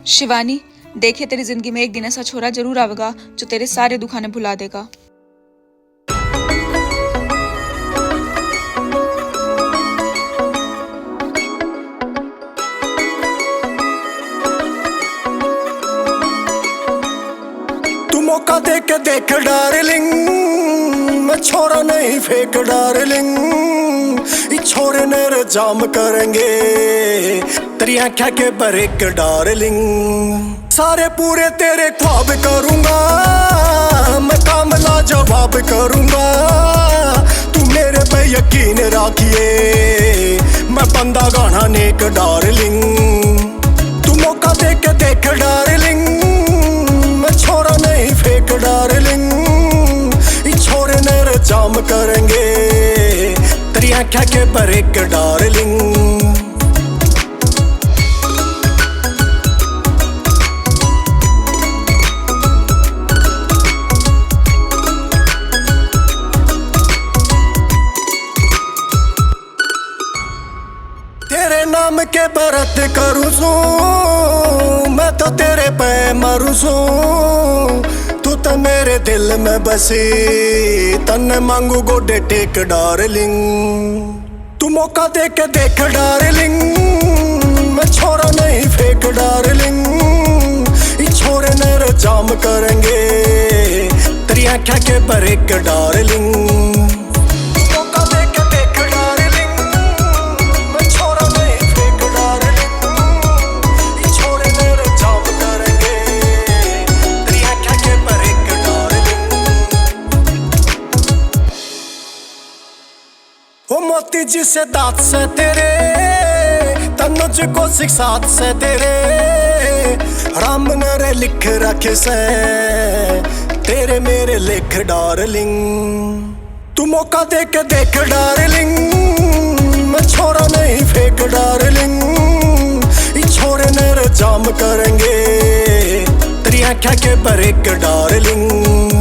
शिवानी, देखिए तेरी जिंदगी में एक दिन ऐसा छोरा जरूर आवेगा जो तेरे सारे दुखाने भुला देगा। तू मौका दे के देख डार्लिंग, मैं छोरा नहीं फेक डार्लिंग। ये छोरे ने जाम करेंगे तेरी आँखें के बरेक डार्लिंग। सारे पूरे तेरे ख्वाब करूंगा, मैं काम लाजवाब करूंगा। तू मेरे पे यकीन रखिए, मैं बंदा गाना नेक डार्लिंग। तू मौका दे के देख डार्लिंग, मैं छोरा नहीं फेक डार्लिंग। ये छोरे ने जाम करेंगे तेरी आँखें के बरेक डार्लिंग। तेरे नाम के बरत करूँ सू, मैं तो तेरे पे मरूँ सू। तू तो मेरे दिल में बसी, तन्ने मांगू गोडे टेक डार्लिंग। तू मौका दे के देख डार्लिंग, मैं छोरा नहीं फेक डार्लिंग। ये छोरे ने जाम करेंगे तेरी आँखें के बरेक डार्लिंग। ओ मोती जी से दांत से तेरे, तनुज को सिक्सात से तेरे। राम ने लिख रखे से तेरे मेरे लिख डार्लिंग। तू मौका दे के देख डार्लिंग, मैं छोरा नहीं फेक डार्लिंग। ये छोरे ने जाम करेंगे तेरी आँखें के बरेक डार्लिंग।